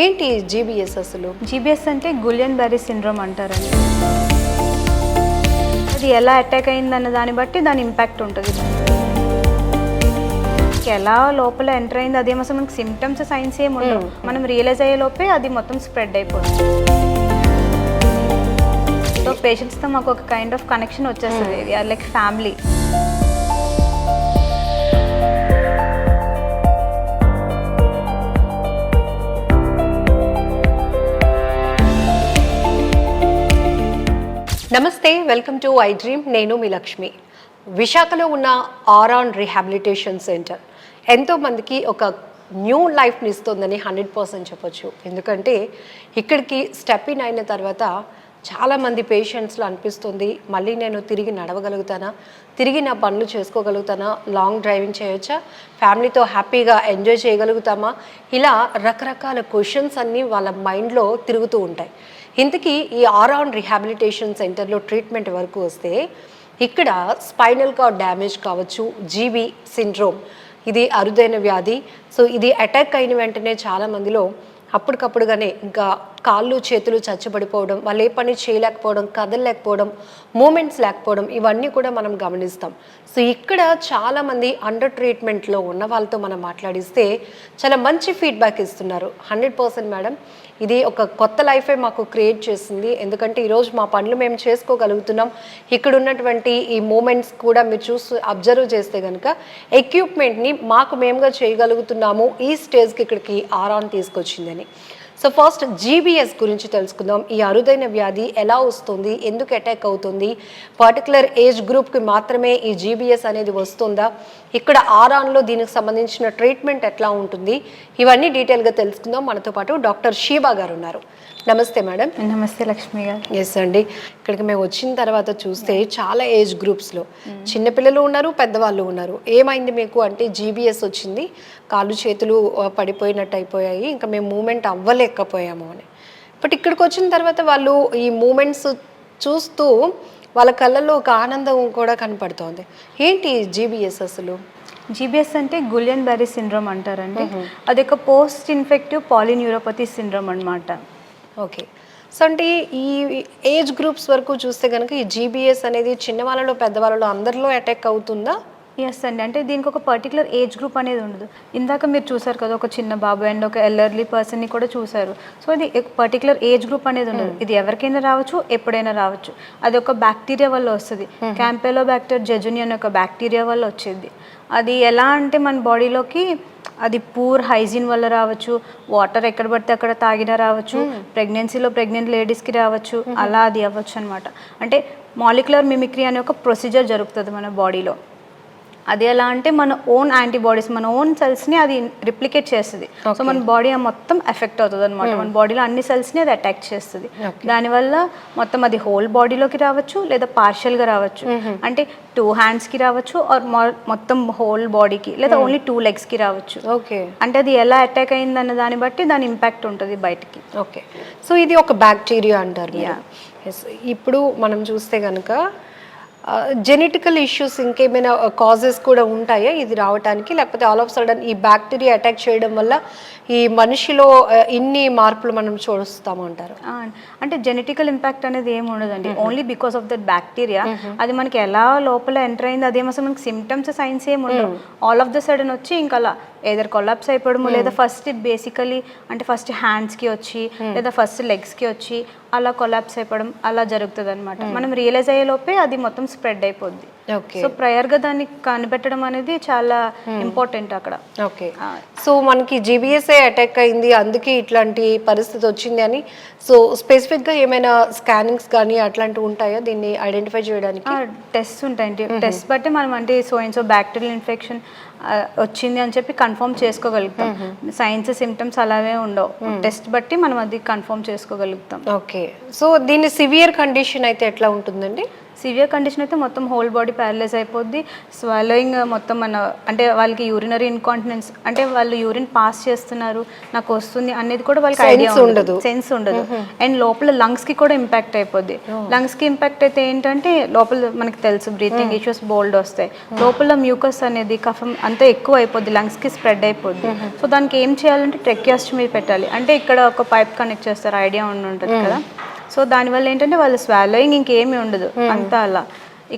ఏంటి జీబీఎస్ అసలు? జీబీఎస్ అంటే గులియన్ బెర్రీ సిండ్రోమ్ అంటారండి. అది ఎలా అటాక్ అయిందన్న దాన్ని బట్టి దాని ఇంపాక్ట్ ఉంటుంది. ఎలా లోపల ఎంటర్ అయింది అదేమో అసలు మనకి సిమ్టమ్స్ సైన్స్ ఏమి ఉండవు. మనం రియలైజ్ అయ్యే లోపే అది మొత్తం స్ప్రెడ్ అయిపోతుంది. సో పేషెంట్స్తో మాకు ఒక కైండ్ ఆఫ్ కనెక్షన్ వచ్చేస్తుంది. We are like family. నమస్తే, వెల్కమ్ టు ఐ డ్రీమ్. నేను మీ లక్ష్మి. విశాఖలో ఉన్న ఆరాన్ రీహాబిలిటేషన్ సెంటర్ ఎంతోమందికి ఒక న్యూ లైఫ్ని ఇస్తుందని 100% చెప్పొచ్చు. ఎందుకంటే ఇక్కడికి స్టెప్ ఇన్ అయిన తర్వాత చాలామంది పేషెంట్స్లో అనిపిస్తుంది, మళ్ళీ నేను తిరిగి నడవగలుగుతానా, తిరిగి నా పనులు చేసుకోగలుగుతానా, లాంగ్ డ్రైవింగ్ చేయొచ్చా, ఫ్యామిలీతో హ్యాపీగా ఎంజాయ్ చేయగలుగుతామా, ఇలా రకరకాల క్వశ్చన్స్ అన్నీ వాళ్ళ మైండ్లో తిరుగుతూ ఉంటాయి. ఇంతకీ ఈ ఆరాన్ రీహాబిలిటేషన్ సెంటర్లో ట్రీట్మెంట్ వరకు వస్తే ఇక్కడ స్పైనల్ కార్డ్ డ్యామేజ్ కావచ్చు, జీబీ సిండ్రోమ్, ఇది అరుదైన వ్యాధి. సో ఇది అటాక్ అయిన వెంటనే చాలామందిలో అప్పటికప్పుడుగానే ఇంకా కాళ్ళు చేతులు చచ్చబడిపోవడం, వాళ్ళు ఏ పని చేయలేకపోవడం, కదలలేకపోవడం, మూమెంట్స్ లేకపోవడం, ఇవన్నీ కూడా మనం గమనిస్తాం. సో ఇక్కడ చాలామంది అండర్ ట్రీట్మెంట్లో ఉన్న వాళ్ళతో మనం మాట్లాడిస్తే చాలా మంచి ఫీడ్బ్యాక్ ఇస్తున్నారు. 100% మేడం, ఇది ఒక కొత్త లైఫే మాకు క్రియేట్ చేసింది. ఎందుకంటే ఈరోజు మా పనులు మేము చేసుకోగలుగుతున్నాం. ఇక్కడ ఉన్నటువంటి ఈ మూమెంట్స్ కూడా మీరు చూసి అబ్జర్వ్ చేస్తే కనుక ఎక్విప్మెంట్ని మాకు మేముగా చేయగలుగుతున్నాము. ఈ స్టేజ్కి ఇక్కడికి ఆరాన్ తీసుకొచ్చిందని. సో ఫస్ట్ జీబీఎస్ గురించి తెలుసుకుందాం. ఈ అరుదైన వ్యాధి ఎలా వస్తుంది, ఎందుకు అటాక్ అవుతుంది, పర్టికులర్ ఏజ్ గ్రూప్కి మాత్రమే ఈ జీబీఎస్ అనేది వస్తుందా, ఇక్కడ ఆరాన్లో దీనికి సంబంధించిన ట్రీట్మెంట్ ఎట్లా ఉంటుంది, ఇవన్నీ డీటెయిల్గా తెలుసుకుందాం. మనతో పాటు డాక్టర్ షీబా గారు ఉన్నారు. నమస్తే మేడం. నమస్తే లక్ష్మి గారు. ఎస్ అండి, ఇక్కడికి మేము వచ్చిన తర్వాత చూస్తే చాలా ఏజ్ గ్రూప్స్లో చిన్నపిల్లలు ఉన్నారు, పెద్దవాళ్ళు ఉన్నారు. ఏమైంది మీకు అంటే జీబీఎస్ వచ్చింది, కాళ్ళు చేతులు పడిపోయినట్టు అయిపోయాయి, ఇంకా మేము మూమెంట్ అవ్వలేకపోయాము అని. బట్ ఇక్కడికి వచ్చిన తర్వాత వాళ్ళు ఈ మూమెంట్స్ చూస్తూ వాళ్ళ కళ్ళల్లో ఒక ఆనందం కూడా కనపడుతోంది. ఏంటి జీబీఎస్ అసలు? జీబీఎస్ అంటే గులియన్ బెర్రీ సిండ్రోమ్ అంటారండి. అది ఒక పోస్ట్ ఇన్ఫెక్టివ్ పాలిన్యూరోపతి సిండ్రోమ్ అనమాట. ఓకే. సో అంటే ఈ ఏజ్ గ్రూప్స్ వరకు చూస్తే కనుక ఈ జీబీఎస్ అనేది చిన్నవాళ్ళలో పెద్దవాళ్ళలో అందరిలో అటాక్ అవుతుందా? ఎస్ అండి. అంటే దీనికి ఒక పర్టికులర్ ఏజ్ గ్రూప్ అనేది ఉండదు. ఇందాక మీరు చూసారు కదా, ఒక చిన్న బాబు అండ్ ఒక ఎల్డర్లీ పర్సన్ని కూడా చూసారు. సో అది పర్టికులర్ ఏజ్ గ్రూప్ అనేది ఉండదు. ఇది ఎవరికైనా రావచ్చు, ఎప్పుడైనా రావచ్చు. అది ఒక బ్యాక్టీరియా వల్ల వస్తుంది. క్యాంపెలోబాక్టర్ జెజుని అనే ఒక బ్యాక్టీరియా వల్ల వచ్చేది. అది ఎలా అంటే మన బాడీలోకి అది పూర్ హైజీన్ వల్ల రావచ్చు, వాటర్ ఎక్కడ పడితే అక్కడ తాగినా రావచ్చు, ప్రెగ్నెన్సీలో ప్రెగ్నెంట్ లేడీస్కి రావచ్చు, అలా అది అవ్వచ్చు అనమాట. అంటే మాలిక్యులర్ మిమిక్రీ అనే ఒక ప్రొసీజర్ జరుగుతుంది మన బాడీలో. అది ఎలా అంటే మన ఓన్ యాంటీబాడీస్, మన ఓన్ సెల్స్ని అది రిప్లికేట్ చేస్తుంది. సో మన బాడీ మొత్తం ఎఫెక్ట్ అవుతుంది అనమాట. మన బాడీలో అన్ని సెల్స్ని అది అటాక్ చేస్తుంది. దానివల్ల మొత్తం అది హోల్ బాడీలోకి రావచ్చు, లేదా పార్షియల్గా రావచ్చు. అంటే 2 హ్యాండ్స్కి రావచ్చు, ఆర్ మొత్తం హోల్ బాడీకి, లేదా ఓన్లీ 2 లెగ్స్కి రావచ్చు. ఓకే. అంటే అది ఎలా అటాక్ అయిందన్న దాన్ని బట్టి దాని ఇంపాక్ట్ ఉంటుంది బయటికి. ఓకే. సో ఇది ఒక బ్యాక్టీరియా అంటారు. ఇప్పుడు మనం చూస్తే కనుక జెనెటికల్ ఇష్యూస్ ఇంకేమైనా కాజెస్ కూడా ఉంటాయా ఇది రావడానికి, లేకపోతే ఆల్ ఆఫ్ సడన్ ఈ బ్యాక్టీరియా అటాక్ చేయడం వల్ల ఈ మనిషిలో ఇన్ని మార్పులు మనం చూస్తామంటారు? అంటే జెనెటికల్ ఇంపాక్ట్ అనేది ఏమి ఉండదండి. Only because of that bacteria అది మనకి ఎలా లోపల ఎంటర్ అయింది అదేమో అసలు మనకి సిమ్టమ్స్ సైన్స్ ఏమి ఉండవు. ఆల్ ఆఫ్ ద సడన్ వచ్చి ఇంకా అలా ఏదర్ కొలాప్స్ అయిపోవడము, లేదా ఫస్ట్ బేసికలీ అంటే ఫస్ట్ హ్యాండ్స్కి వచ్చి, లేదా ఫస్ట్ లెగ్స్కి వచ్చి అలా కొలాప్స్ అయిపోవడం అలా జరుగుతుంది అనమాట. మనం రియలైజ్ అయ్యే లోపే అది మొత్తం స్ప్రెడ్ అయిపోద్ది. సో ప్రయర్గా దాన్ని కనిపెట్టడం అనేది చాలా ఇంపార్టెంట్ అక్కడ. ఓకే. సో మనకి జీబీఎస్ఏ అటాక్ అయింది, అందుకే ఇట్లాంటి పరిస్థితి వచ్చింది అని సో స్పెసిఫిక్గా ఏమైనా స్కానింగ్స్ కానీ అట్లాంటివి ఉంటాయా దీన్ని ఐడెంటిఫై చేయడానికి? టెస్ట్ ఉంటాయండి. టెస్ట్ బట్టి మనం అంటే సో బ్యాక్టీరియల్ ఇన్ఫెక్షన్ వచ్చింది అని చెప్పి కన్ఫర్మ్ చేసుకోగలుగుతాం. సైన్స్ సిమ్టమ్స్ అలాగే ఉండవు. టెస్ట్ బట్టి మనం అది కన్ఫర్మ్ చేసుకోగలుగుతాం. ఓకే. సో దీని సివియర్ కండిషన్ అయితే ఎట్లా ఉంటుందండి? సివియర్ కండిషన్ అయితే మొత్తం హోల్ బాడీ ప్యారలైజ్ అయిపోద్ది, స్వాలోయింగ్ మొత్తం అంటే వాళ్ళకి యూరినరీ ఇన్కాంటినెన్స్, అంటే వాళ్ళు యూరిన్ పాస్ చేస్తున్నారు నాకు వస్తుంది అనేది కూడా వాళ్ళకి ఐడియా ఉండదు, సెన్స్ ఉండదు. అండ్ లోపల లంగ్స్కి కూడా ఇంపాక్ట్ అయిపోద్ది. లంగ్స్కి ఇంపాక్ట్ అయితే ఏంటంటే లోపల మనకి తెలుసు బ్రీతింగ్ ఇష్యూస్ బోల్డ్ వస్తాయి, లోపల మ్యూకస్ అనేది కఫం అంతా ఎక్కువ అయిపోద్ది, లంగ్స్కి స్ప్రెడ్ అయిపోద్ది. సో దానికి ఏం చేయాలంటే ట్రెక్యాస్టమీ పెట్టాలి, అంటే ఇక్కడ ఒక పైప్ కనెక్ట్ చేస్తారు, ఐడియా ఉంటుంది కదా. సో దానివల్ల ఏంటంటే వాళ్ళ స్వాలోయింగ్ ఇంకేమీ ఉండదు అంతా అలా.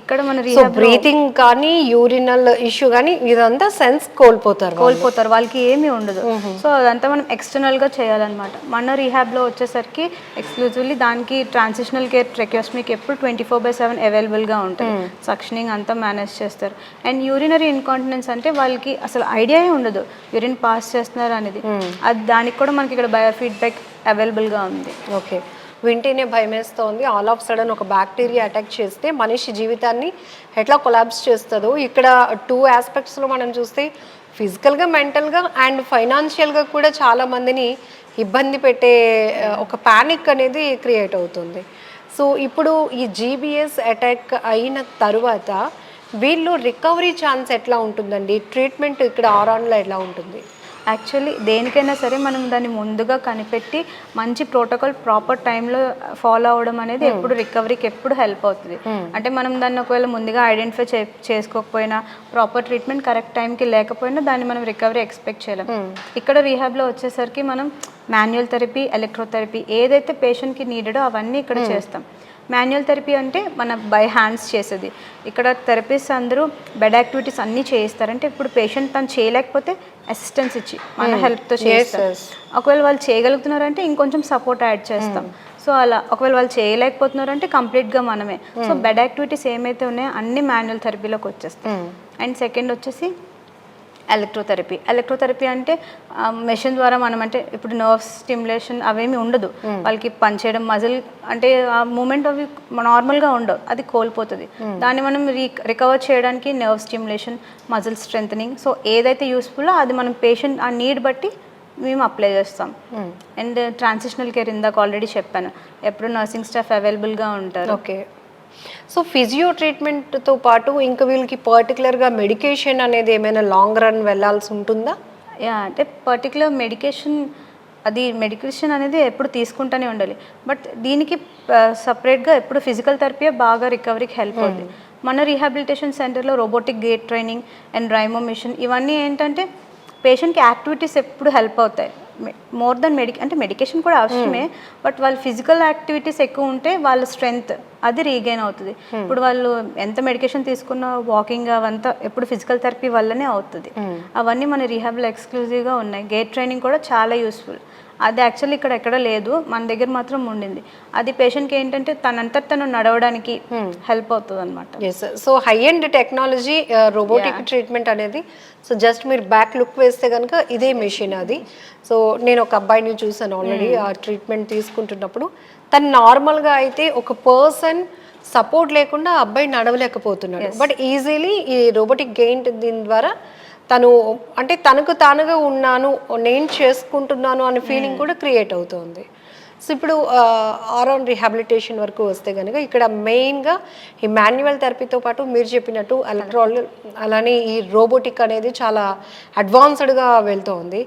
ఇక్కడ మన బ్రీతింగ్ కానీ యూరినల్ ఇష్యూ కానీ ఇదంతా సెన్స్ కోల్పోతారు వాళ్ళకి ఏమీ ఉండదు. సో అదంతా మనం ఎక్స్టర్నల్గా చేయాలన్నమాట. మన రీహాబ్లో వచ్చేసరికి ఎక్స్క్లూజివ్లీ దానికి ట్రాన్సిషనల్ కేర్ ట్రెక్యోస్మీకి ఎప్పుడు 24/7 అవైలబుల్గా ఉంటుంది, సక్షనింగ్ అంతా మేనేజ్ చేస్తారు. అండ్ యూరినరీ ఇన్కాంటినెన్స్ అంటే వాళ్ళకి అసలు ఐడియాయే ఉండదు యూరిన్ పాస్ చేస్తున్నారు అనేది, అది దానికి కూడా మనకి ఇక్కడ బయో ఫీడ్బ్యాక్ అవైలబుల్గా ఉంది. ఓకే, వింటేనే భయమేస్తోంది. ఆల్ ఆఫ్ సడన్ ఒక బ్యాక్టీరియా అటాక్ చేస్తే మనిషి జీవితాన్ని ఎట్లా కొలాబ్స్ చేస్తుందో ఇక్కడ 2 ఆస్పెక్ట్స్లో మనం చూస్తే ఫిజికల్గా, మెంటల్గా అండ్ ఫైనాన్షియల్గా కూడా చాలామందిని ఇబ్బంది పెట్టే ఒక ప్యానిక్ అనేది క్రియేట్ అవుతుంది. సో ఇప్పుడు ఈ జీబీఎస్ అటాక్ అయిన తరువాత వీళ్ళు రికవరీ ఛాన్స్ ఎట్లా ఉంటుందండి? ట్రీట్మెంట్ ఇక్కడ ఆరాన్లో ఎలా ఉంటుంది? యాక్చువల్లీ దేనికైనా సరే మనం దాన్ని ముందుగా కనిపెట్టి మంచి ప్రోటోకాల్ ప్రాపర్ టైంలో ఫాలో అవ్వడం అనేది ఎప్పుడు రికవరీకి ఎప్పుడు హెల్ప్ అవుతుంది. అంటే మనం దాన్ని ఒకవేళ ముందుగా ఐడెంటిఫై చేసుకోకపోయినా, ప్రాపర్ ట్రీట్మెంట్ కరెక్ట్ టైంకి లేకపోయినా దాన్ని మనం రికవరీ ఎక్స్పెక్ట్ చేయలేం. ఇక్కడ రీహాబ్లో వచ్చేసరికి మనం మాన్యువల్ థెరపీ, ఎలక్ట్రోథెరపీ ఏదైతే పేషెంట్కి నీడెడో అవన్నీ ఇక్కడ చేస్తాం. మాన్యువల్ థెరపీ అంటే మన బై హ్యాండ్స్ చేసేది. ఇక్కడ థెరపిస్ట్ అందరూ బెడ్ యాక్టివిటీస్ అన్నీ చేయిస్తారు. అంటే ఇప్పుడు పేషెంట్ తను చేయలేకపోతే అసిస్టెన్స్ ఇచ్చి మన హెల్ప్తో చేస్తారు. ఒకవేళ వాళ్ళు చేయగలుగుతున్నారంటే ఇంకొంచెం సపోర్ట్ యాడ్ చేస్తాం. సో అలా ఒకవేళ వాళ్ళు చేయలేకపోతున్నారంటే కంప్లీట్గా మనమే. సో బెడ్ యాక్టివిటీస్ ఏమైతే ఉన్నాయో అన్ని మాన్యువల్ థెరపీలోకి వచ్చేస్తాం. అండ్ సెకండ్ వచ్చేసి ఎలక్ట్రోథెరపీ అంటే మెషిన్ ద్వారా మనం, అంటే ఇప్పుడు నర్వ్ స్టిమ్యులేషన్ అవేమి ఉండదు, వాళ్ళకి పనిచేయడం మజిల్ అంటే ఆ మూమెంట్ అవి నార్మల్గా ఉండవు, అది కోల్పోతుంది. దాన్ని మనం రికవర్ చేయడానికి nerve stimulation, muscle strengthening, so ఏదైతే యూస్ఫుల్లో అది మనం పేషెంట్ ఆ నీడ్ బట్టి మేము అప్లై చేస్తాం. అండ్ ట్రాన్సిషనల్ కేర్ ఇందాక ఆల్రెడీ చెప్పాను, ఎప్పుడు నర్సింగ్ స్టాఫ్ అవైలబుల్గా ఉంటారు. ఓకే, సో ఫిజియో ట్రీట్మెంట్తో పాటు ఇంకా వీళ్ళకి పర్టికులర్గా మెడికేషన్ అనేది ఏమైనా లాంగ్ రన్ వెళ్ళాల్సి ఉంటుందా? అంటే పర్టికులర్ మెడికేషన్ అనేది ఎప్పుడు తీసుకుంటూనే ఉండాలి. బట్ దీనికి సపరేట్గా ఎప్పుడు ఫిజికల్ థెరపీ బాగా రికవరీకి హెల్ప్ అవుతుంది. మన రీహాబిలిటేషన్ సెంటర్లో రోబోటిక్ గేట్ ట్రైనింగ్ అండ్ రైమో మిషన్ ఇవన్నీ ఏంటంటే పేషెంట్కి యాక్టివిటీస్ ఎప్పుడు హెల్ప్ అవుతాయి. మోర్ దెన్ అంటే మెడికేషన్ కూడా అవసరమే, బట్ వాళ్ళ ఫిజికల్ యాక్టివిటీస్ ఎక్కువ ఉంటే వాళ్ళ స్ట్రెంగ్త్ అది రీగెయిన్ అవుతుంది. ఇప్పుడు వాళ్ళు ఎంత మెడికేషన్ తీసుకున్నా వాకింగ్ అవంతా ఎప్పుడు ఫిజికల్ థెరపీ వల్లనే అవుతుంది. అవన్నీ మన రీహాబ్లో ఎక్స్క్లూజివ్గా ఉన్నాయి. గేట్ ట్రైనింగ్ కూడా చాలా యూస్ఫుల్. అది యాక్చువల్లీ ఇక్కడ ఎక్కడ లేదు, మన దగ్గర మాత్రం ఉండింది. అది పేషెంట్కి ఏంటంటే తను నడవడానికి హెల్ప్ అవుతుంది అనమాట. So high end technology robotic treatment అనేది, సో జస్ట్ మీరు బ్యాక్ లుక్ వేస్తే కనుక ఇదే మెషిన్ అది. సో నేను ఒక అబ్బాయిని చూసాను ఆల్రెడీ ఆ ట్రీట్మెంట్ తీసుకుంటున్నప్పుడు. తను నార్మల్గా అయితే ఒక పర్సన్ సపోర్ట్ లేకుండా ఆ అబ్బాయి నడవలేకపోతున్నాడు, బట్ ఈజీలీ ఈ రోబోటిక్ గెయింట్ దీని ద్వారా తను అంటే తనకు తానుగా ఉన్నాను, నేను చేసుకుంటున్నాను అనే ఫీలింగ్ కూడా క్రియేట్ అవుతుంది. సో ఇప్పుడు ఆరాన్ రీహాబిలిటేషన్ వరకు వస్తే కనుక ఇక్కడ మెయిన్గా ఈ మాన్యువల్ థెరపీతో పాటు మీరు చెప్పినట్టు అలానే ఈ రోబోటిక్ అనేది చాలా అడ్వాన్స్డ్గా వెళ్తోంది.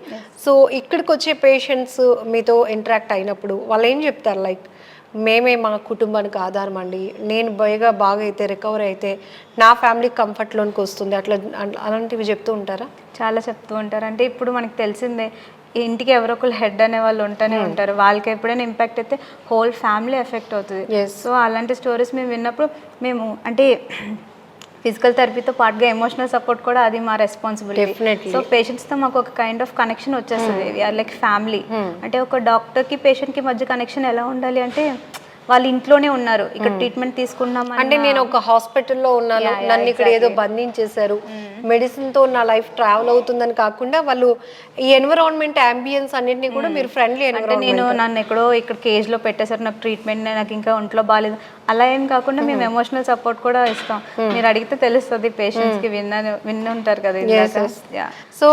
సో ఇక్కడికి వచ్చే పేషెంట్స్ మీతో ఇంటరాక్ట్ అయినప్పుడు వాళ్ళు ఏం చెప్తారు? లైక్ మేమే మా కుటుంబానికి ఆధారం అండి, నేను బాగా అయితే రికవర్ అయితే నా ఫ్యామిలీ కంఫర్ట్లోనికి వస్తుంది, అలాంటివి చెప్తూ ఉంటారా? చాలా చెప్తూ ఉంటారు. అంటే ఇప్పుడు మనకు తెలిసిందే ఇంటికి ఎవరో ఒకరు హెడ్ అనే వాళ్ళు ఉంటూనే ఉంటారు, వాళ్ళకి ఎప్పుడైనా ఇంపాక్ట్ అయితే హోల్ ఫ్యామిలీ ఎఫెక్ట్ అవుతుంది. సో అలాంటి స్టోరీస్ మేము విన్నప్పుడు మేము అంటే ఫిజికల్ థెరపీతో పాటుగా ఎమోషనల్ సపోర్ట్ కూడా అది మా రెస్పాన్సిబిలిటీ. సో పేషెంట్స్తో మాకు ఒక కైండ్ ఆఫ్ కనెక్షన్ వచ్చేస్తుంది, వీఆర్ లైక్ ఫ్యామిలీ. అంటే ఒక డాక్టర్కి పేషెంట్కి మధ్య కనెక్షన్ ఎలా ఉండాలి అంటే వాళ్ళు ఇంట్లోనే ఉన్నారు, ఇక్కడ ట్రీట్మెంట్ తీసుకున్నాం అంటే నేను ఒక హాస్పిటల్లో ఉన్నాను, నన్ను ఇక్కడ ఏదో బంధించేశారు, మెడిసిన్తో నా లైఫ్ ట్రావెల్ అవుతుందని కాకుండా వాళ్ళు ఈ ఎన్విరాన్మెంట్ అంబియన్స్ అన్నింటినీ కూడా మీరు ఫ్రెండ్లీ అంటే నన్ను ఎక్కడో ఇక్కడ కేజ్లో పెట్టేశారు, నాకు ట్రీట్మెంట్ నాకు ఇంకా ఒంట్లో బాగాలేదు అలా ఏం కాకుండా మేము ఎమోషనల్ సపోర్ట్ కూడా ఇస్తాం. మీరు అడిగితే తెలుస్తుంది పేషెంట్స్ కి విన్నుంటారు కదా ఇందాక. Yeah. సో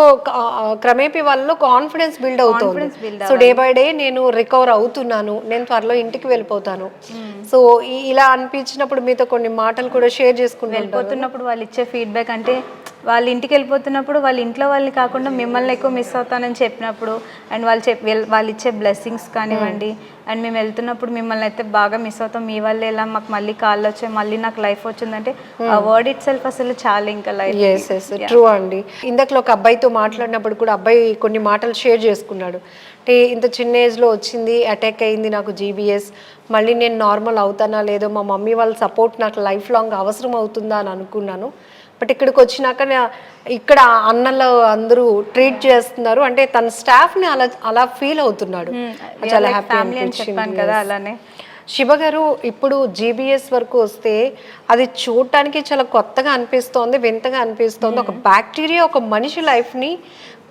క్రమేపీ వాళ్ళలో కాన్ఫిడెన్స్ బిల్డ్ అవుతుంది. Confidence build so day by day నేను రికవర్ అవుతున్నాను, నేను త్వరలో ఇంటికి వెళ్ళిపోతాను. సో ఇలా అనిపించినప్పుడు మీతో కొన్ని మాటలు కూడా షేర్ చేసుకుంటాను. వెళ్ళిపోతున్నప్పుడు వాళ్ళు ఇచ్చే ఫీడ్బ్యాక్ అంటే వాళ్ళు ఇంటికి వెళ్ళిపోతున్నప్పుడు వాళ్ళ ఇంట్లో వాళ్ళని కాకుండా మిమ్మల్ని ఎక్కువ మిస్ అవుతానని చెప్పినప్పుడు అండ్ వాళ్ళు ఇచ్చే బ్లెస్సింగ్స్ కానివ్వండి అండ్ మేము వెళ్తున్నప్పుడు మిమ్మల్ని అయితే బాగా మిస్ అవుతాం, మీ వల్ల ఎలా మాకు మళ్ళీ కాళ్ళు వచ్చాయి, మళ్ళీ నాకు లైఫ్ వచ్చిందంటే ఆ వర్డ్ ఇట్ సెల్ఫ్ అసలు చాలా ఇంకా లైఫ్. ట్రూ అండి. ఇందాకలో ఒక అబ్బాయితో మాట్లాడినప్పుడు కూడా అబ్బాయి కొన్ని మాటలు షేర్ చేసుకున్నాడు. అంటే ఇంత చిన్న ఏజ్లో వచ్చింది, అటాక్ అయింది నాకు జీబీఎస్, మళ్ళీ నేను నార్మల్ అవుతానా లేదో, మా మమ్మీ వాళ్ళ సపోర్ట్ నాకు లైఫ్ లాంగ్ అవసరం అవుతుందా అని అనుకున్నాను. బట్ ఇక్కడికి వచ్చినాక ఇక్కడ అన్నలు అందరూ ట్రీట్ చేస్తున్నారు, అంటే తన స్టాఫ్ని అలా ఫీల్ అవుతున్నాడు. చాలా హ్యాపీ అనిపించింది కదా. అలానే శివ గారు, ఇప్పుడు జీబీఎస్ వరకు వస్తే అది చూడటానికి చాలా కొత్తగా అనిపిస్తోంది, వింతగా అనిపిస్తోంది. ఒక బ్యాక్టీరియా ఒక మనిషి లైఫ్ని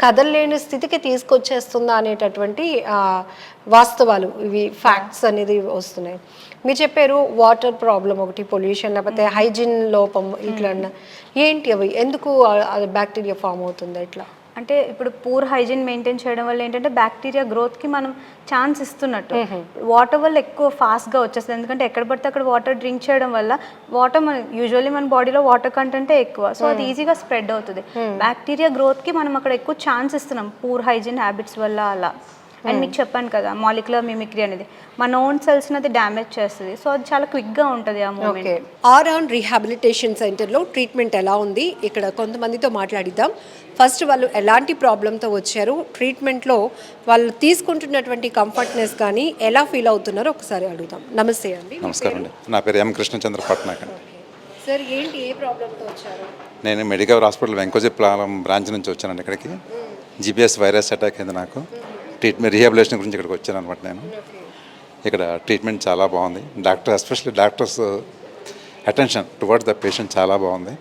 కదలలేని స్థితికి తీసుకొచ్చేస్తుందా అనేటటువంటి వాస్తవాలు, ఇవి ఫ్యాక్ట్స్ అనేది వస్తున్నాయి. మీరు చెప్పారు వాటర్ ప్రాబ్లం ఒకటి, పొల్యూషన్, లేకపోతే హైజీన్ లోపం, ఇట్లా ఏంటి అవి, ఎందుకు బ్యాక్టీరియా ఫామ్ అవుతుంది ఇట్లా? అంటే ఇప్పుడు పూర్ హైజీన్ మెయింటైన్ చేయడం వల్ల ఏంటంటే బ్యాక్టీరియా గ్రోత్కి మనం ఛాన్స్ ఇస్తున్నట్టు. వాటర్ వల్ల ఎక్కువ ఫాస్ట్గా వచ్చేస్తుంది, ఎందుకంటే ఎక్కడ పడితే అక్కడ వాటర్ డ్రింక్ చేయడం వల్ల వాటర్ యూజువల్లీ మన బాడీలో వాటర్ కంటెంటే ఎక్కువ, సో అది ఈజీగా స్ప్రెడ్ అవుతుంది. బ్యాక్టీరియా గ్రోత్కి మనం అక్కడ ఎక్కువ ఛాన్స్ ఇస్తున్నాం పూర్ హైజీన్ హ్యాబిట్స్ వల్ల అలా. అండ్ మీకు చెప్పాను కదా మాలిక్యులర్ మిమిక్రీ అనేది మన ఓన్ సెల్స్ని అది డ్యామేజ్ చేస్తుంది, సో అది చాలా క్విక్గా ఉంటుంది ఆ మూమెంట్. ఆర్ఆన్ రీహాబిలిటేషన్ సెంటర్లో ట్రీట్మెంట్ ఎలా ఉంది, ఇక్కడ కొంతమందితో మాట్లాడిద్దాం. ఫస్ట్ వాళ్ళు ఎలాంటి ప్రాబ్లంతో వచ్చారు, ట్రీట్మెంట్లో వాళ్ళు తీసుకుంటున్నటువంటి కంఫర్ట్నెస్ కానీ ఎలా ఫీల్ అవుతున్నారో ఒకసారి అడుగుదాం. నమస్తే అండి. నమస్కారం అండి, నా పేరు ఎం కృష్ణచంద్ర పట్నాయక్ అండి. సార్ ఏంటి, ఏ ప్రాబ్లంతో వచ్చారు? నేను మెడికల్ హాస్పిటల్ వెంకోజీప్లాలం బ్రాంచ్ నుంచి వచ్చానండి ఇక్కడికి. జీబీఎస్ వైరస్ అటాక్ అయింది నాకు. ట్రీట్మెంట్ రీహాబిలిటేషన్ గురించి ఇక్కడికి వచ్చాను అనమాట. నేను ఇక్కడ ట్రీట్మెంట్ చాలా బాగుంది. Especially doctors attention towards the patient చాలా బాగుంది.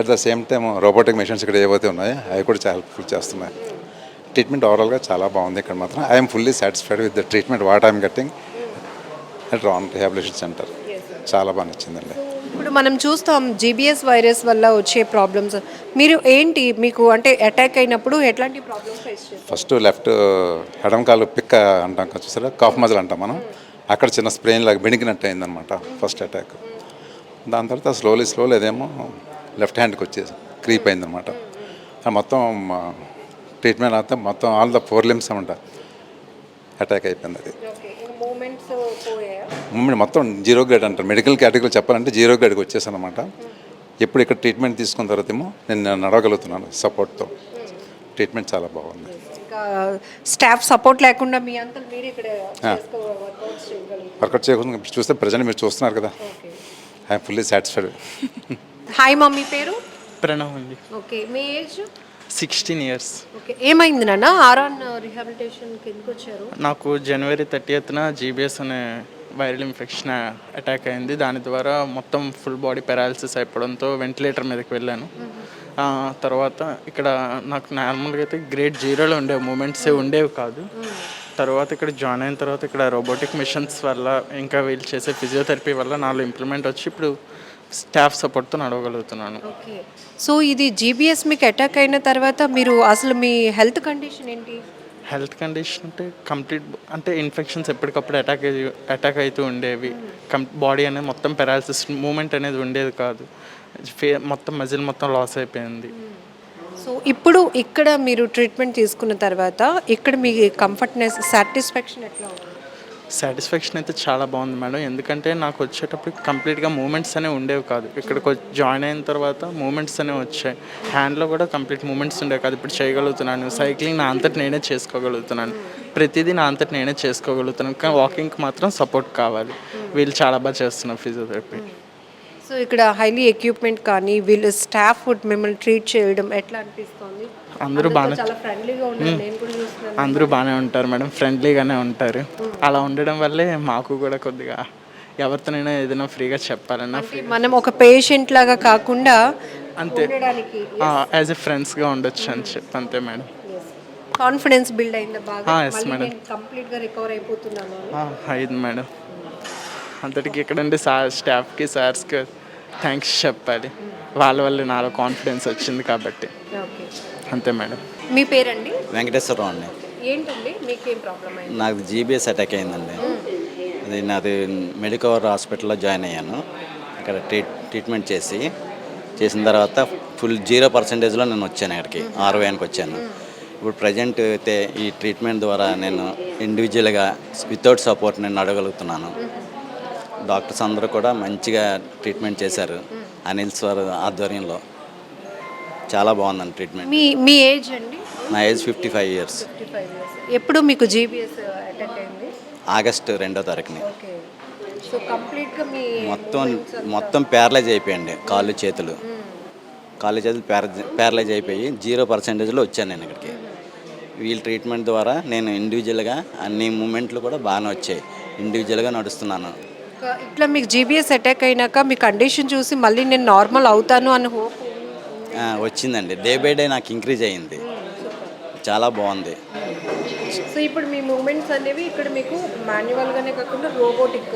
At the same time robotic machines ఇక్కడ ఏవైతే ఉన్నాయో అవి కూడా చాలా హెల్ప్ఫుల్ చేస్తున్నాయి. ట్రీట్మెంట్ ఓవరాల్గా చాలా బాగుంది ఇక్కడ మాత్రం. I'm fully satisfied with the treatment what I'm getting at Ran rehabilitation centre. చాలా బాగా నచ్చిందండి. ఇప్పుడు మనం చూస్తాం జీబీఎస్ వైరస్ వల్ల వచ్చే ప్రాబ్లమ్స్, మీరు ఏంటి మీకు అంటే అటాక్ అయినప్పుడు ఎట్లాంటి ప్రాబ్లమ్స్ ఫేస్ చేస్తారు? ఫస్ట్ లెఫ్ట్ ఎడమ కాలు పిక్క అంటాం కదా, చూసారా, కాఫ్ మజిల్ అంటాం మనం, అక్కడ చిన్న స్ప్రెయిన్ లాగా బెణికినట్టు అయిందనమాట ఫస్ట్ అటాక్. దాని తర్వాత స్లోలీ అదేమో లెఫ్ట్ హ్యాండ్కి వచ్చేసి క్రీప్ అయిందనమాట. మొత్తం ట్రీట్మెంట్ అంతా మొత్తం ఆల్ ద 4 limbs అనమాట అటాక్ అయిపోయింది. అది మూమెంట్ మొత్తం 0 grade అంటారు మెడికల్ కేటగిరీలో చెప్పాలంటే 0 gradeకి వచ్చేసాను అనమాట. ఎప్పుడు ఇక్కడ ట్రీట్మెంట్ తీసుకున్న తర్వాత ఏమో నేను నడవగలుగుతున్నాను సపోర్ట్తో. ట్రీట్మెంట్ చాలా బాగుంది. ఇంకా స్టాఫ్ సపోర్ట్ లేకుండా మీ అంతా మీరు ఇక్కడ వర్కౌట్ చేయకుండా చూస్తే ప్రజెంట్ మీరు చూస్తున్నారు కదా, I'm fully satisfied. Hi mummy, పేరు? ప్రణవ్ అండి. ఓకే, మీ ఏజ్? 16 years. ఓకే, ఏమైంది నాన్న? ఆర్ఆన్ రీహాబిలిటేషన్కి ఎందుకు వచ్చారు? నాకు January 30th జీబీఎస్ అనే వైరల్ ఇన్ఫెక్షన్ అటాక్ అయింది. దాని ద్వారా మొత్తం ఫుల్ బాడీ పెరాలసిస్ అయిపోవడంతో వెంటిలేటర్ మీదకి వెళ్ళాను. తర్వాత ఇక్కడ నాకు నార్మల్గా అయితే గ్రేడ్ 0లో ఉండేవి, మూమెంట్సే ఉండేవి కాదు. తర్వాత ఇక్కడ జాయిన్ అయిన తర్వాత ఇక్కడ రోబోటిక్ మిషన్స్ వల్ల ఇంకా వీళ్ళు చేసే ఫిజియోథెరపీ వల్ల నాలో ఇంప్లిమెంట్ వచ్చి ఇప్పుడు స్టాఫ్ సపోర్ట్తో నడవగలుగుతున్నాను. ఓకే, సో ఇది జీబీఎస్ మీకు అటాక్ అయిన తర్వాత మీరు అసలు మీ హెల్త్ కండిషన్ ఏంటి? హెల్త్ కండిషన్ అంటే కంప్లీట్ అంటే ఇన్ఫెక్షన్స్ ఎప్పటికప్పుడు అటాక్ అవుతూ ఉండేవి. బాడీ అనేది మొత్తం పెరాలసిస్, మూమెంట్ అనేది ఉండేది కాదు. మొత్తం మజిల్ మొత్తం లాస్ అయిపోయింది. సో ఇప్పుడు ఇక్కడ మీరు ట్రీట్మెంట్ తీసుకున్న తర్వాత ఇక్కడ మీ కంఫర్ట్నెస్, సాటిస్ఫాక్షన్ ఎట్లా ఉంది? సాటిస్ఫాక్షన్ అయితే చాలా బాగుంది మేడం. ఎందుకంటే నాకు వచ్చేటప్పుడు కంప్లీట్గా మూమెంట్స్ అనేవి ఉండేవి కాదు. ఇక్కడికి జాయిన్ అయిన తర్వాత మూమెంట్స్ అనేవి వచ్చాయి. హ్యాండ్లో కూడా కంప్లీట్ మూమెంట్స్ ఉండేవి కాదు, ఇప్పుడు చేయగలుగుతున్నాను. సైక్లింగ్ నా అంతటి నేనే చేసుకోగలుగుతున్నాను. ప్రతిదీ నా అంతటి నేనే చేసుకోగలుగుతున్నాను. కానీ వాకింగ్కి మాత్రం సపోర్ట్ కావాలి. వీళ్ళు చాలా బాగా చేస్తున్నారు ఫిజియోథెరపీ. సో ఇక్కడ హైలీ ఎక్విప్మెంట్ కానీ వీళ్ళు స్టాఫ్ మిమ్మల్ని ట్రీట్ చేయడం ఎట్లా అనిపిస్తుంది? అందరూ బాగానే, చాలా ఫ్రెండ్లీగా ఉన్నారు, నేను కూడా చూస్తున్నాను. అందరూ బాగానే ఉంటారు మేడం, ఫ్రెండ్లీగానే ఉంటారు. అలా ఉండడం వల్లే మాకు కూడా కొద్దిగా ఎవరితోనైనా ఏదైనా ఫ్రీగా చెప్పాలన్నా మనం ఒక పేషెంట్ లాగా కాకుండా అంతే యాజ్ ఎ ఫ్రెండ్స్గా ఉండొచ్చు అని చెప్పి అంతే మేడం. కాన్ఫిడెన్స్ బిల్డ్ అయిందా బాగా? ఎస్ మేడం, కంప్లీట్గా రికవర్ అయిపోతున్నాను. అయింది మేడం. అంతటికి ఇక్కడండి స్టాఫ్కి సార్స్కి థ్యాంక్స్ చెప్పాలి. వాళ్ళ వల్ల నాలో కాన్ఫిడెన్స్ వచ్చింది కాబట్టి. ఓకే, అంతే మేడం. మీ పేరండి? వెంకటేశ్వరరావు అండి. ఏంటండి మీకేం ప్రాబ్లం అయింది? నాకు జీబీఎస్ అటాక్ అయిందండి. అది నాది మెడికవర్ హాస్పిటల్లో జాయిన్ అయ్యాను. ఇక్కడ ట్రీట్మెంట్ చేసిన తర్వాత ఫుల్ 0%లో నేను వచ్చాను ఇక్కడికి, ఆర్వైన్కి వచ్చాను. ఇప్పుడు ప్రజెంట్ అయితే ఈ ట్రీట్మెంట్ ద్వారా నేను ఇండివిజువల్గా వితౌట్ సపోర్ట్ నేను నడవగలుగుతున్నాను. డాక్టర్స్ అందరూ కూడా మంచిగా ట్రీట్మెంట్ చేశారు అనిల్ సార్ ఆధ్వర్యంలో. చాలా బాగుందండి ట్రీట్మెంట్. మీ ఏజ్ అండి? నా ఏజ్ 55 years. ఎప్పుడు మీకు జీబీఎస్ అటాక్ అయింది? ఆగస్టు 2వ తారీఖుని. ఓకే, సో కంప్లీట్గా మీ మొత్తం ప్యారలైజ్ అయిపోయండి. కాళ్ళు చేతులు ప్యారలైజ్ అయిపోయి 0%లో వచ్చాను నేను ఇక్కడికి. వీళ్ళ ట్రీట్మెంట్ ద్వారా నేను ఇండివిజువల్గా అన్ని మూమెంట్లు కూడా బాగానే వచ్చాయి. ఇండివిజువల్గా నడుస్తున్నాను. ఇట్లా మీకు జీబీఎస్ అటాక్ అయినాక మీ కండిషన్ చూసి మళ్ళీ నేను నార్మల్ అవుతాను అని హోప్ వచ్చిందండి. డే బై డే నాకు ఇంక్రీజ్ అయ్యింది. చాలా బాగుంది. సో ఇప్పుడు మీ మూమెంట్స్ అనేవి ఇక్కడ మీకు మాన్యువల్గానే కాకుండా రోబోటిక్?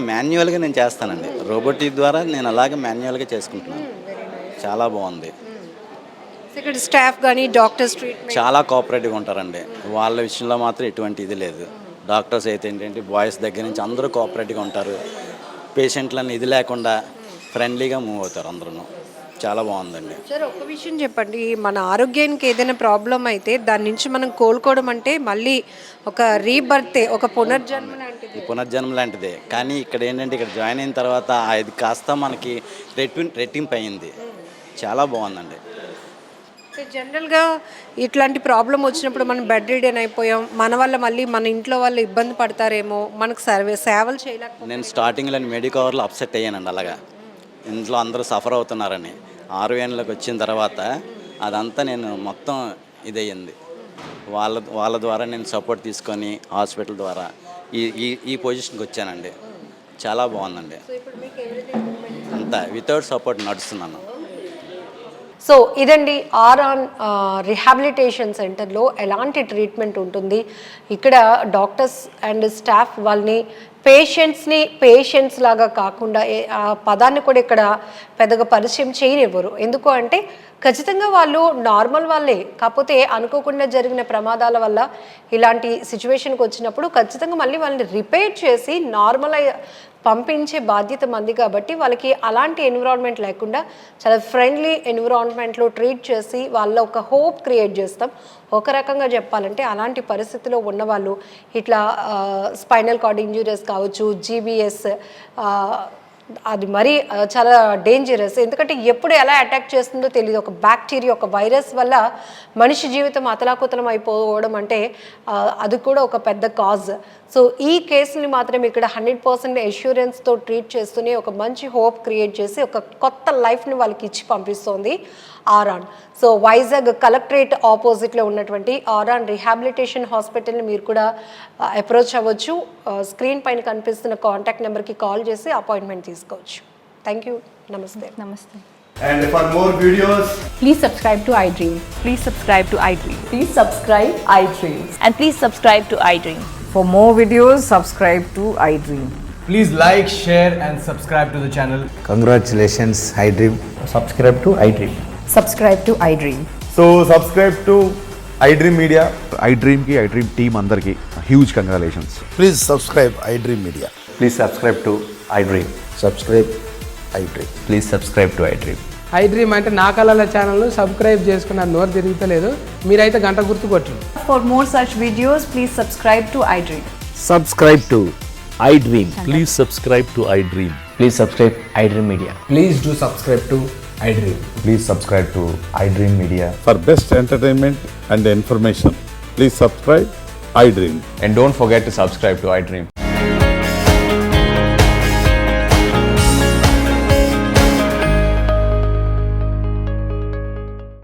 మాన్యువల్గా నేను చేస్తానండి. రోబోటిక్ ద్వారా నేను అలాగే మాన్యువల్గా చేసుకుంటున్నాను. చాలా బాగుంది. ఇక్కడ స్టాఫ్ కానీ డాక్టర్స్ ట్రీట్మెంట్ చాలా కోఆపరేటివ్గా ఉంటారండి. వాళ్ళ విషయంలో మాత్రం ఎటువంటి ఇది లేదు. డాక్టర్స్ అయితే ఏంటంటే బాయ్స్ దగ్గర నుంచి అందరూ కోఆపరేటివ్గా ఉంటారు. పేషెంట్లను ఇది లేకుండా ఫ్రెండ్లీగా మూవ్ అవుతారు అందరూ. చాలా బాగుందండి. సార్, ఒక విషయం చెప్పండి, మన ఆరోగ్యానికి ఏదైనా ప్రాబ్లం అయితే దాని నుంచి మనం కోలుకోవడం అంటే మళ్ళీ ఒక రీబర్తే, ఒక పునర్జన్మ లాంటిదే. కానీ ఇక్కడ ఏంటంటే ఇక్కడ జాయిన్ అయిన తర్వాత అది కాస్త మనకి రెట్టింపు అయింది. చాలా బాగుందండి. జనరల్గా ఇట్లాంటి ప్రాబ్లం వచ్చినప్పుడు మనం బెడ్ రిడెన్ అయిపోయాం, మన వల్ల మళ్ళీ మన ఇంట్లో వాళ్ళు ఇబ్బంది పడతారేమో, మనకు సేవలు చేయలేకపోతే. నేను స్టార్టింగ్లో మెడికవర్లో అప్సెట్ అయ్యానండి. అలాగా ఇంట్లో అందరూ సఫర్ అవుతున్నారని ఆర్వీఎన్లోకి వచ్చిన తర్వాత అదంతా నేను మొత్తం ఇదయ్యింది. వాళ్ళ ద్వారా నేను సపోర్ట్ తీసుకొని హాస్పిటల్ ద్వారా ఈ పొజిషన్కి వచ్చానండి. చాలా బాగుందండి. అంతా వితౌట్ సపోర్ట్ నడుస్తున్నాను. సో ఇదండి ఆర్ఆన్ రిహాబిలిటేషన్ సెంటర్లో ఎలాంటి ట్రీట్మెంట్ ఉంటుంది. ఇక్కడ డాక్టర్స్ అండ్ స్టాఫ్ వాళ్ళని పేషెంట్స్ లాగా కాకుండా ఆ పదాన్ని కూడా ఇక్కడ పెద్దగా పరిచయం చేయనివ్వరు. ఎందుకు అంటే ఖచ్చితంగా వాళ్ళు నార్మల్ వాళ్ళే, కాకపోతే అనుకోకుండా జరిగిన ప్రమాదాల వల్ల ఇలాంటి సిచ్యువేషన్కి వచ్చినప్పుడు ఖచ్చితంగా మళ్ళీ వాళ్ళని రిపేర్ చేసి నార్మల్ పంపించే బాధ్యత మంది. కాబట్టి వాళ్ళకి అలాంటి ఎన్విరాన్మెంట్ లేకుండా చాలా ఫ్రెండ్లీ ఎన్విరాన్మెంట్లో ట్రీట్ చేసి వాళ్ళ ఒక హోప్ క్రియేట్ చేస్తాం. ఒక రకంగా చెప్పాలంటే అలాంటి పరిస్థితిలో ఉన్నవాళ్ళు ఇట్లా స్పైనల్ కార్డ్ ఇంజురీస్ కావచ్చు, జీబీఎస్, అది మరీ చాలా డేంజరస్. ఎందుకంటే ఎప్పుడు ఎలా అటాక్ చేస్తుందో తెలియదు. ఒక బ్యాక్టీరియా, ఒక వైరస్ వల్ల మనిషి జీవితం అతలాకుతలం అయిపోవడం అంటే అది కూడా ఒక పెద్ద కాజ్. సో ఈ కేసుని మాత్రం ఇక్కడ 100% అష్యూరెన్స్తో ట్రీట్ చేస్తూనే ఒక మంచి హోప్ క్రియేట్ చేసి ఒక కొత్త లైఫ్ని వాళ్ళకి ఇచ్చి పంపిస్తోంది ఆర్ఆన్. సో వైజాగ్ కలెక్టరేట్ ఆపోజిట్లో ఉన్నటువంటి ఆర్ఆన్ రిహాబిలిటేషన్ హాస్పిటల్ని మీరు కూడా అప్రోచ్ అవ్వచ్చు. స్క్రీన్ పైన కనిపిస్తున్న కాంటాక్ట్ నెంబర్కి కాల్ చేసి అపాయింట్మెంట్ తీసుకోవచ్చు. Thank you. నమస్తే. నమస్తే. And for more videos, Please subscribe to iDream. Please subscribe to iDream. Please subscribe iDream. And please subscribe to iDream. For more videos, subscribe to iDream. please like, share, and subscribe to the channel. Congratulations, iDream. Subscribe to iDream. Subscribe to iDream. So subscribe to iDream Media. iDream ki iDream team andarki huge congratulations. Please subscribe iDream Media. Please subscribe to iDream. Subscribe iDream. Please subscribe to iDream. iDream అంటే నా కళల channel subscribe చేసుకున్న నోరు తిరుగుతలేదు, మీరైతే గంట గుర్తు కొట్టండి. For more such videos, please subscribe to iDream. Subscribe to iDream. Please subscribe to iDream. Please subscribe iDream Media. Please do subscribe to iDream. Please subscribe to iDream Media. For best entertainment and information, please subscribe iDream. And don't forget to subscribe to iDream.